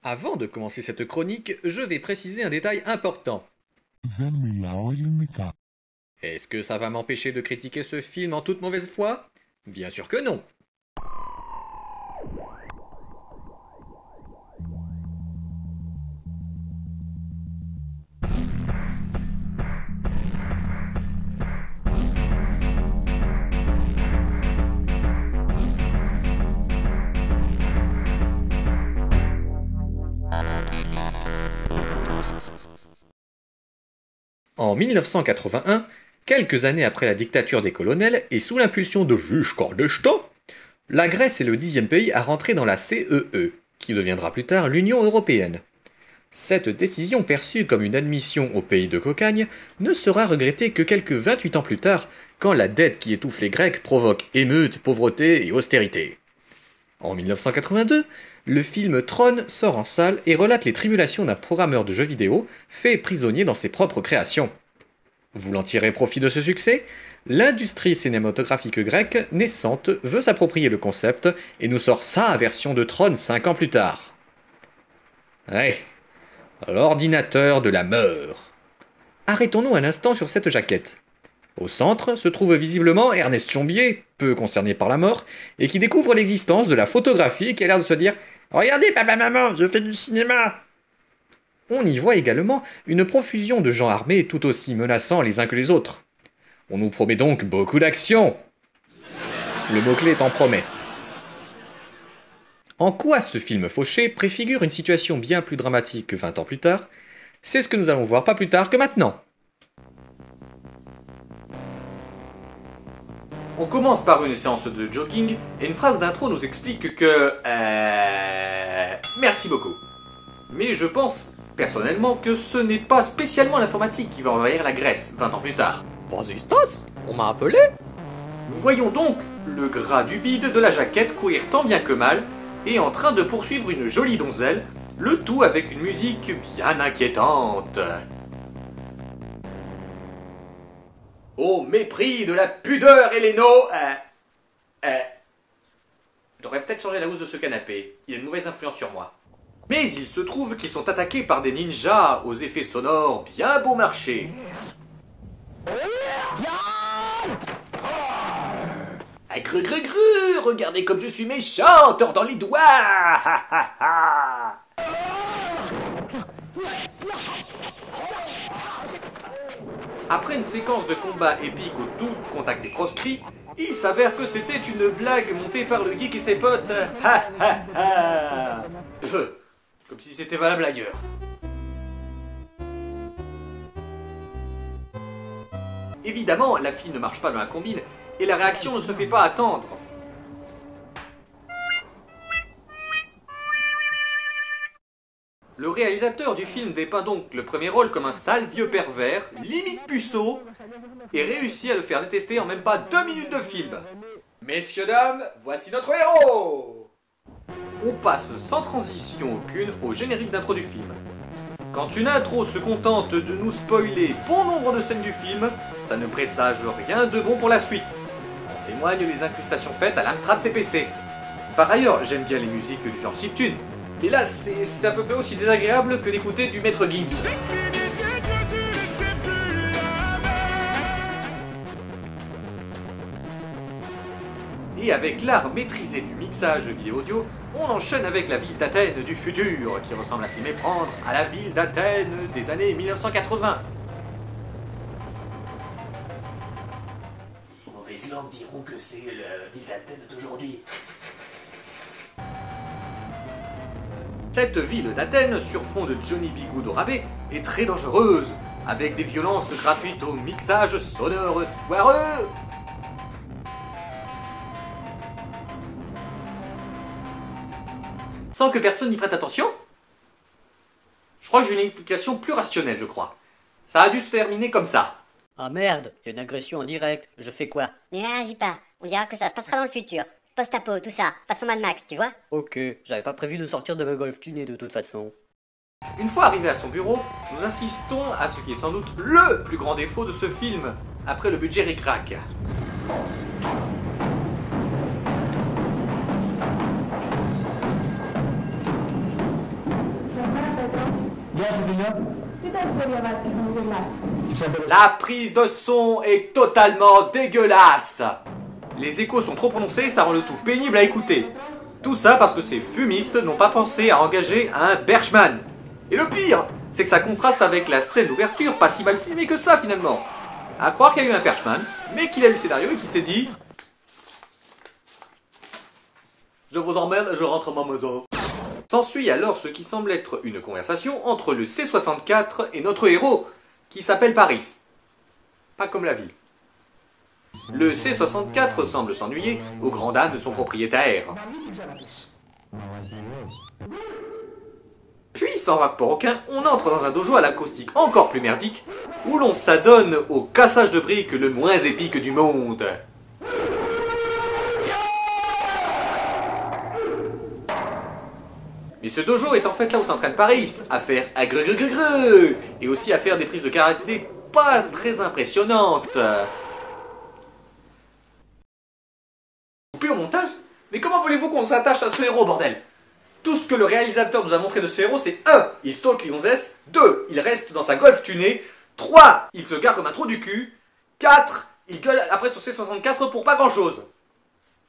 Avant de commencer cette chronique, je vais préciser un détail important. Est-ce que ça va m'empêcher de critiquer ce film en toute mauvaise foi? Bien sûr que non. En 1981, quelques années après la dictature des colonels et sous l'impulsion de Giscard d'Estaing, la Grèce est le 10e pays à rentrer dans la CEE, qui deviendra plus tard l'Union européenne. Cette décision perçue comme une admission au pays de cocagne ne sera regrettée que quelques 28 ans plus tard, quand la dette qui étouffe les Grecs provoque émeutes, pauvreté et austérité. En 1982, le film Tron sort en salle et relate les tribulations d'un programmeur de jeux vidéo fait prisonnier dans ses propres créations. Voulant tirer profit de ce succès, l'industrie cinématographique grecque naissante veut s'approprier le concept et nous sort sa version de Tron 5 ans plus tard. Ouais, l'ordinateur de la mort. Arrêtons-nous un instant sur cette jaquette. Au centre se trouve visiblement Ernest Chombier, peu concerné par la mort, et qui découvre l'existence de la photographie et qui a l'air de se dire « Regardez papa maman, je fais du cinéma !» On y voit également une profusion de gens armés tout aussi menaçants les uns que les autres. On nous promet donc beaucoup d'action. Le mot-clé t'en promet. En quoi ce film fauché préfigure une situation bien plus dramatique que 20 ans plus tard, c'est ce que nous allons voir pas plus tard que maintenant. On commence par une séance de jogging et une phrase d'intro nous explique que... Merci beaucoup. Mais je pense, personnellement, que ce n'est pas spécialement l'informatique qui va envahir la Grèce 20 ans plus tard. Vasistas, on m'a appelé? Nous voyons donc le gras du bide de la jaquette courir tant bien que mal et en train de poursuivre une jolie donzelle, le tout avec une musique bien inquiétante. Au mépris de la pudeur, Héléno, j'aurais peut-être changé la housse de ce canapé. Il a une mauvaise influence sur moi. Mais il se trouve qu'ils sont attaqués par des ninjas aux effets sonores bien beau marché. Ah, gru gru gru, regardez comme je suis méchant, tordant les doigts. Ha, ha, ha. Après une séquence de combat épique au doux contact des proscrits, il s'avère que c'était une blague montée par le geek et ses potes. Ha ha ha. Pff, comme si c'était valable ailleurs. Évidemment, la fille ne marche pas dans la combine et la réaction ne se fait pas attendre. Le réalisateur du film dépeint donc le premier rôle comme un sale vieux pervers, limite puceau, et réussit à le faire détester en même pas 2 minutes de film. Messieurs, dames, voici notre héros! On passe sans transition aucune au générique d'intro du film. Quand une intro se contente de nous spoiler bon nombre de scènes du film, ça ne présage rien de bon pour la suite. En témoignent les incrustations faites à l'Amstrad CPC. Par ailleurs, j'aime bien les musiques du genre chiptune. Mais là, c'est à peu près aussi désagréable que d'écouter du Maître Gibbs. Et avec l'art maîtrisé du mixage vidéo-audio, on enchaîne avec la ville d'Athènes du futur, qui ressemble à s'y méprendre à la ville d'Athènes des années 1980. Les mauvaises langues diront que c'est la ville d'Athènes d'aujourd'hui. Cette ville d'Athènes, sur fond de Johnny B. Good au rabais, est très dangereuse, avec des violences gratuites au mixage sonore foireux. Sans que personne n'y prête attention? Je crois que j'ai une explication plus rationnelle, je crois. Ça a dû se terminer comme ça. Ah merde, il y a une agression en direct, je fais quoi? Ne réagis pas, on dira que ça se passera dans le futur. Post-apo, tout ça, façon Mad Max, tu vois? Ok, j'avais pas prévu de sortir de ma golf tunée de toute façon. Une fois arrivé à son bureau, nous insistons à ce qui est sans doute LE plus grand défaut de ce film, après le budget ric-rac. La prise de son est totalement dégueulasse. Les échos sont trop prononcés, ça rend le tout pénible à écouter. Tout ça parce que ces fumistes n'ont pas pensé à engager un Bergman. Et le pire, c'est que ça contraste avec la scène d'ouverture, pas si mal filmée que ça finalement. À croire qu'il y a eu un Bergman, mais qu'il a lu le scénario et qu'il s'est dit... Je vous emmène, je rentre à ma maison. S'ensuit alors ce qui semble être une conversation entre le C-64 et notre héros, qui s'appelle Paris. Pas comme la ville. Le C-64 semble s'ennuyer aux grandes dames de son propriétaire. Puis, sans rapport aucun, on entre dans un dojo à l'acoustique encore plus merdique, où l'on s'adonne au cassage de briques le moins épique du monde. Mais ce dojo est en fait là où s'entraîne Paris, à faire agreux et aussi à faire des prises de karaté pas très impressionnantes. Coupé au montage? Mais comment voulez-vous qu'on s'attache à ce héros, bordel? Tout ce que le réalisateur nous a montré de ce héros, c'est 1. Il stalk Lyon S, 2. Il reste dans sa Golf tunée, 3. Il se gare comme un trou du cul, 4. Il gueule après son C64 pour pas grand-chose.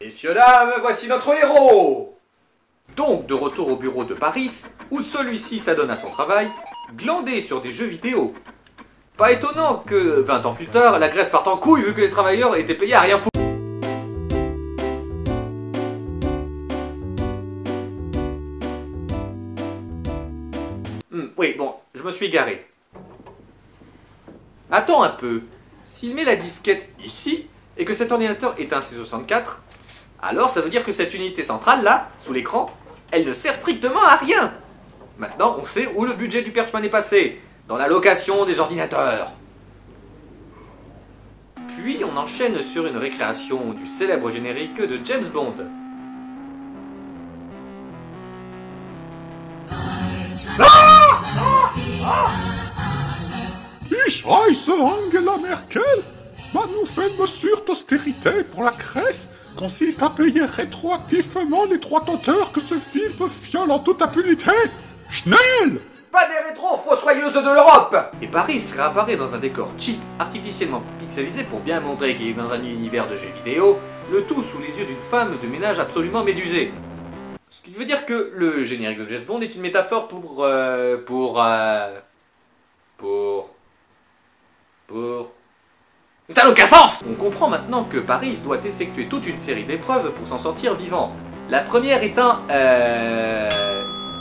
Messieurs, dames, voici notre héros! Donc, de retour au bureau de Paris, où celui-ci s'adonne à son travail, glandé sur des jeux vidéo. Pas étonnant que, 20 ans plus tard, la Grèce parte en couille vu que les travailleurs étaient payés à rien foutre. Oui, bon, je me suis égaré. Attends un peu. S'il met la disquette ici, et que cet ordinateur est un C64, alors ça veut dire que cette unité centrale là, sous l'écran, elle ne sert strictement à rien. Maintenant, on sait où le budget du Perchman est passé, dans la location des ordinateurs. Puis on enchaîne sur une récréation du célèbre générique de James Bond. Ich heiße Angela Merkel. Ma nouvelle mesure d'austérité pour la Grèce consiste à payer rétroactivement les droits d'auteur que ce film viole en toute impunité. Schnell! Pas des rétros fossoyeuses de l'Europe! Et Paris réapparaît dans un décor cheap, artificiellement pixelisé pour bien montrer qu'il est dans un univers de jeux vidéo, le tout sous les yeux d'une femme de ménage absolument médusée. Ce qui veut dire que le générique de James Bond est une métaphore pour... Ça n'a aucun sens! On comprend maintenant que Paris doit effectuer toute une série d'épreuves pour s'en sortir vivant. La première étant...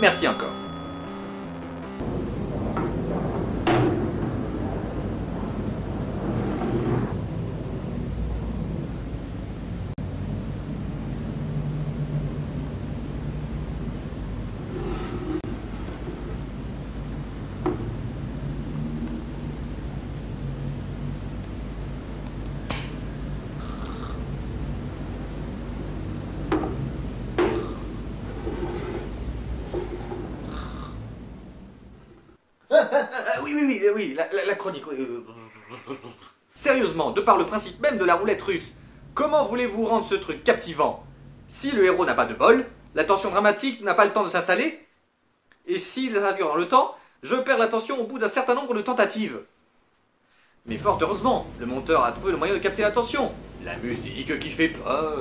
Merci encore. Oui, la chronique. Sérieusement, de par le principe même de la roulette russe, comment voulez-vous rendre ce truc captivant? Si le héros n'a pas de bol, la tension dramatique n'a pas le temps de s'installer, et si ça dure dans le temps, je perds l'attention au bout d'un certain nombre de tentatives. Mais fort heureusement, le monteur a trouvé le moyen de capter l'attention. La musique qui fait peur.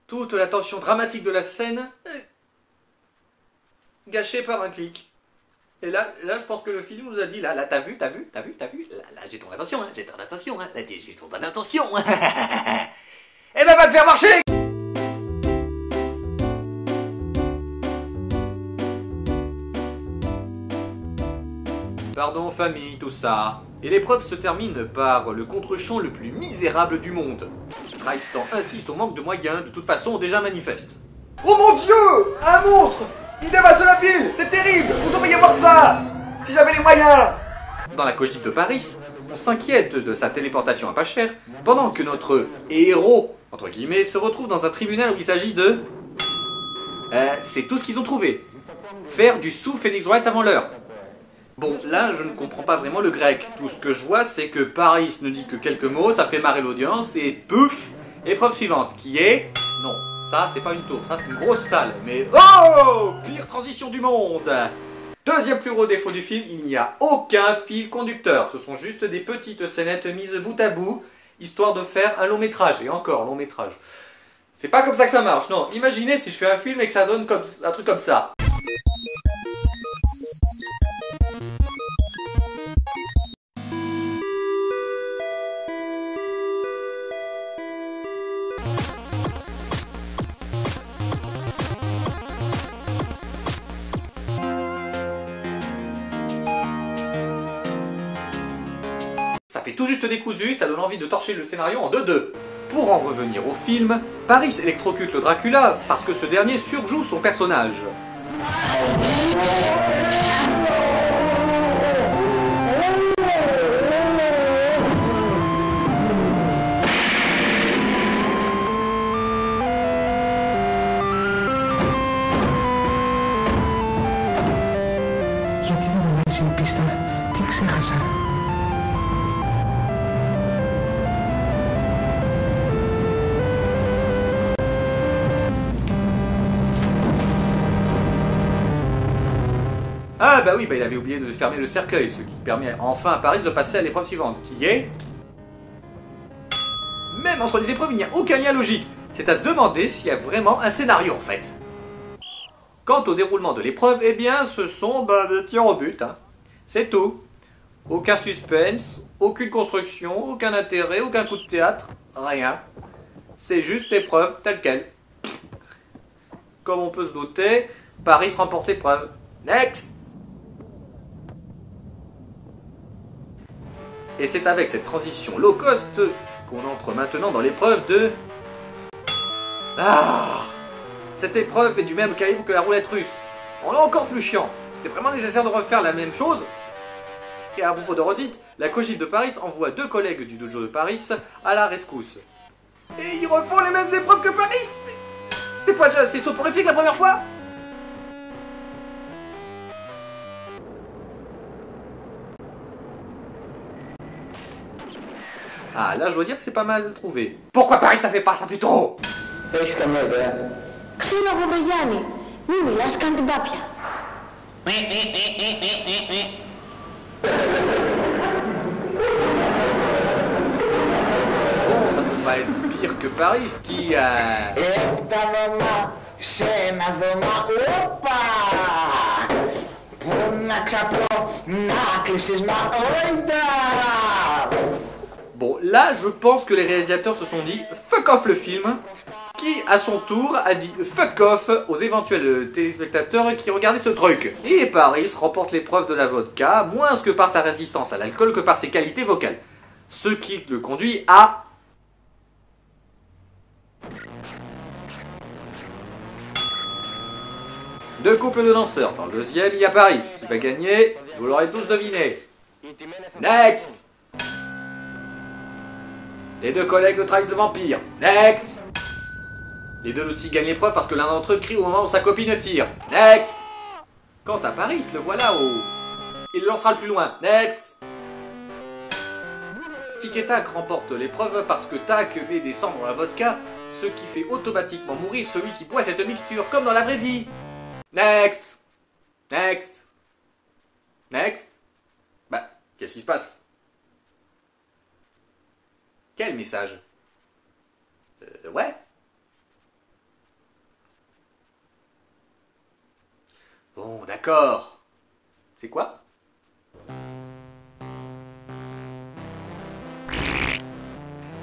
Toute la tension dramatique de la scène gâchée par un clic. Et là, je pense que le film nous a dit, là, t'as vu, là, j'ai ton attention, j'ai ton attention, là, j'ai ton attention. Eh ben, va te faire marcher! Pardon, famille, tout ça. Et l'épreuve se termine par le contre-champ le plus misérable du monde, trahissant ainsi son manque de moyens, de toute façon déjà manifeste. Oh mon Dieu! Un monstre! Il dévaste la ville! C'est terrible! Vous devriez voir ça! Si j'avais les moyens! Dans la cogite de Paris, On s'inquiète de sa téléportation à pas cher, pendant que notre héros, entre guillemets, se retrouve dans un tribunal où il s'agit de... c'est tout ce qu'ils ont trouvé. Faire du sous Phoenix Wright avant l'heure. Bon, là, je ne comprends pas vraiment le grec. Tout ce que je vois, c'est que Paris ne dit que quelques mots, ça fait marrer l'audience, et pouf, épreuve suivante, qui est... Non, ça, c'est pas une tour, ça, c'est une grosse salle. Mais oh, pire transition du monde. Deuxième plus gros défaut du film, il n'y a aucun fil conducteur. Ce sont juste des petites scénettes mises bout à bout, histoire de faire un long métrage. Et encore, long métrage. C'est pas comme ça que ça marche, non. Imaginez si je fais un film et que ça donne comme, un truc comme ça. Ça fait tout juste décousu, ça donne envie de torcher le scénario en 2-2. Pour en revenir au film, Paris électrocute le Dracula parce que ce dernier surjoue son personnage. Γιατί δεν μου έδειξε η πίστα, τι ξέχασα. Ah bah oui, bah il avait oublié de fermer le cercueil, ce qui permet enfin à Paris de passer à l'épreuve suivante, qui est... Même entre les épreuves, il n'y a aucun lien logique. C'est à se demander s'il y a vraiment un scénario en fait. Quant au déroulement de l'épreuve, eh bien ce sont des tirs au but. Hein. C'est tout. Aucun suspense, aucune construction, aucun intérêt, aucun coup de théâtre, rien. C'est juste l'épreuve telle quelle. Comme on peut se douter, Paris remporte l'épreuve. Next! Et c'est avec cette transition low cost qu'on entre maintenant dans l'épreuve de... Ah! Cette épreuve est du même calibre que la roulette russe. On est encore plus chiant. C'était vraiment nécessaire de refaire la même chose. Et à propos de redite, la Cogif de Paris envoie 2 collègues du dojo de Paris à la rescousse. Et ils refont les mêmes épreuves que Paris! Mais c'est pas déjà assez soporifique la première fois? Ah, là, je dois dire que c'est pas mal trouvé. Pourquoi Paris ça fait pas ça plus tôt? Έχεις καμία ιδέα. Ξέρω εγώ βρε Γιάννη, μη μιλάς, κάνε την πάπια. Bon, ça peut pas être pire que Paris qui a... Έφτανομα σε ένα δωμά, όπα! Πού να ξαπλώ, να κλείσεις μα, όιντα! Bon, là, je pense que les réalisateurs se sont dit « fuck off le film », qui, à son tour, a dit « fuck off » aux éventuels téléspectateurs qui regardaient ce truc. Et Paris remporte l'épreuve de la vodka, moins que par sa résistance à l'alcool que par ses qualités vocales. Ce qui le conduit à... Deux couples de danseurs. Dans le deuxième, il y a Paris qui va gagner, vous l'aurez tous deviné. Next! Les 2 collègues de trahissent de vampire. Next! Les 2 aussi gagnent l'épreuve parce que l'un d'entre eux crie au moment où sa copine tire. Next! Quant à Paris, le voilà au... Il lancera le plus loin. Next! Tic et Tac remporte l'épreuve parce que Tac met des cendres dans la vodka, ce qui fait automatiquement mourir celui qui boit cette mixture comme dans la vraie vie. Next! Next! Next? Bah, qu'est-ce qui se passe? Quel message? Ouais? Bon, d'accord. C'est quoi?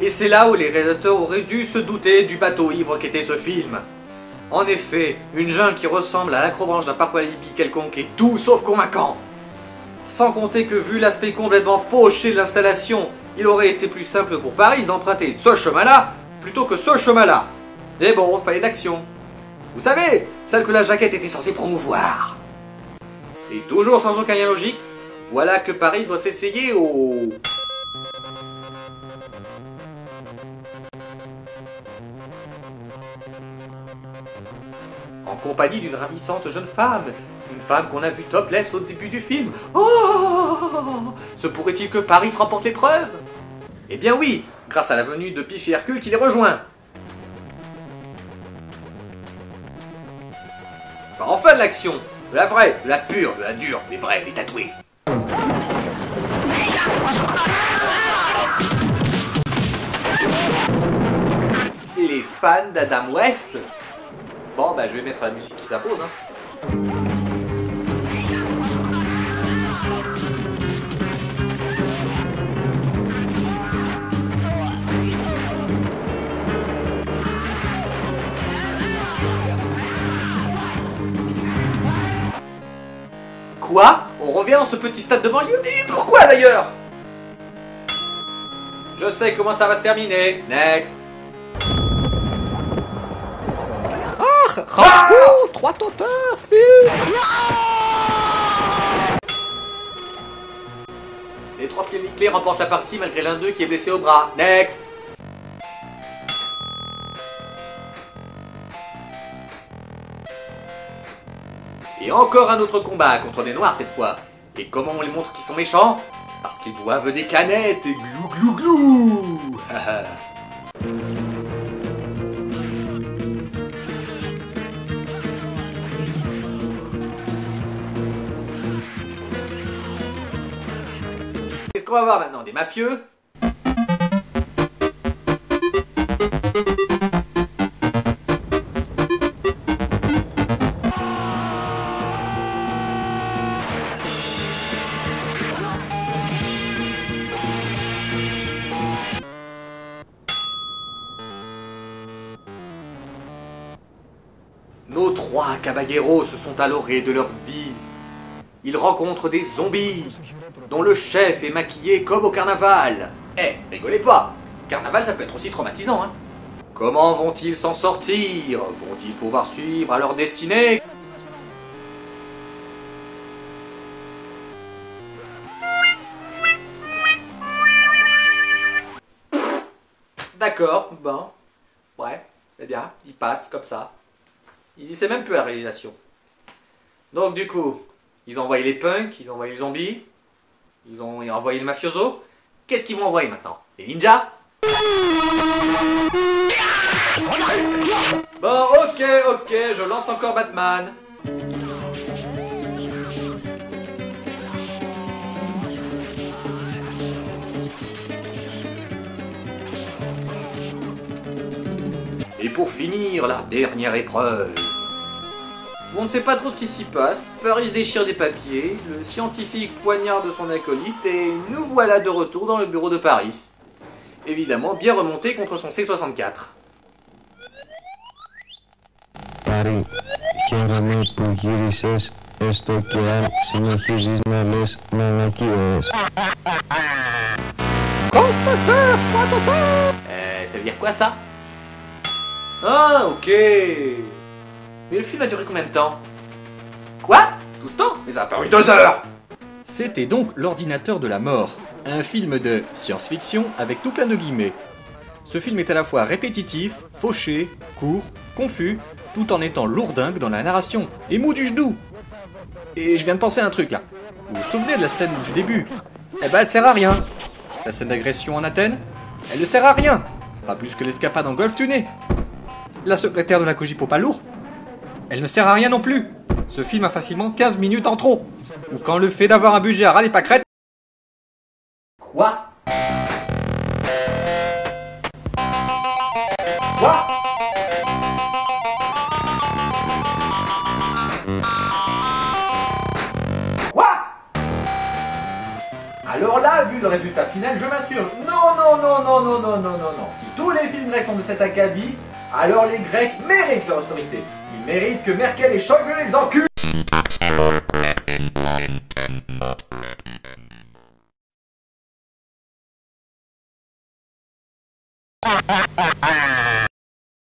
Et c'est là où les réalisateurs auraient dû se douter du bateau ivre qu'était ce film. En effet, une jungle qui ressemble à l'acrobranche d'un parc Walibi quelconque est tout sauf convaincant. Sans compter que vu l'aspect complètement fauché de l'installation, il aurait été plus simple pour Paris d'emprunter ce chemin-là plutôt que ce chemin-là. Mais bon, fallait de l'action. Vous savez, celle que la jaquette était censée promouvoir. Et toujours sans aucun lien logique, voilà que Paris doit s'essayer au... En compagnie d'une ravissante jeune femme. Une femme qu'on a vue topless au début du film. Oh! Se pourrait-il que Paris remporte l'épreuve? Eh bien oui, grâce à la venue de Pif et Hercule qui les rejoint. Bah, enfin de l'action, de la vraie, de la pure, de la dure, des vrais, des tatoués. Les fans d'Adam West. Bon bah je vais mettre la musique qui s'impose hein. Quoi? On revient dans ce petit stade de banlieue? Et pourquoi d'ailleurs? Je sais comment ça va se terminer. Next. Rambo, 3 tenteurs, Les 3 pieds nickelés remportent la partie malgré l'un d'eux qui est blessé au bras. Next. Et encore un autre combat contre des noirs cette fois. Et comment on les montre qu'ils sont méchants? Parce qu'ils boivent des canettes et glou glou glou. Qu'est-ce qu'on va voir maintenant? Des mafieux? Nos 3 caballeros se sont à l'orée de leur vie. Ils rencontrent des zombies, dont le chef est maquillé comme au carnaval. Eh, rigolez pas, carnaval ça peut être aussi traumatisant, hein. Comment vont-ils s'en sortir? Vont-ils pouvoir suivre à leur destinée? D'accord, bon. Ouais, eh bien, il passe comme ça. Il y sait même peu à la réalisation. Donc du coup, ils ont envoyé les punks, ils ont envoyé les zombies, ils ont envoyé les mafiosos. Qu'est-ce qu'ils vont envoyer maintenant? Les ninjas? Bon, ok, je lance encore Batman. Et pour finir, la dernière épreuve. On ne sait pas trop ce qui s'y passe. Paris se déchire des papiers, le scientifique poignarde son acolyte et nous voilà de retour dans le bureau de Paris. Évidemment bien remonté contre son C64. Paris, χαίρομαι που γύρισες έστω και αν συνεχίζεις να λες μαλακίες. Ghostbusters 3 tenteurs. Ça veut dire quoi ça? Ah, ok. Mais le film a duré combien de temps? Quoi? Tout ce temps? Mais ça a paru 2 heures. C'était donc L'Ordinateur de la Mort, un film de science-fiction avec tout plein de guillemets. Ce film est à la fois répétitif, fauché, court, confus, tout en étant lourdingue dans la narration, et mou du genou. Et je viens de penser à un truc là. Vous vous souvenez de la scène du début? Eh ben elle sert à rien. La scène d'agression en Athènes? Elle ne sert à rien. Pas plus que l'escapade en golf tuné. La secrétaire de la Cogipo pas lourd? Elle ne sert à rien non plus. Ce film a facilement 15 minutes en trop. Ou quand le fait d'avoir un budget à râler pâquerette. Quoi? Quoi? Quoi? Alors là, vu le résultat final, je m'assure. Non. Si tous les films grecs sont de cet acabit, alors les Grecs méritent leur austérité. Ils méritent que Merkel et Schäuble les enculent. Ha ha ha ha!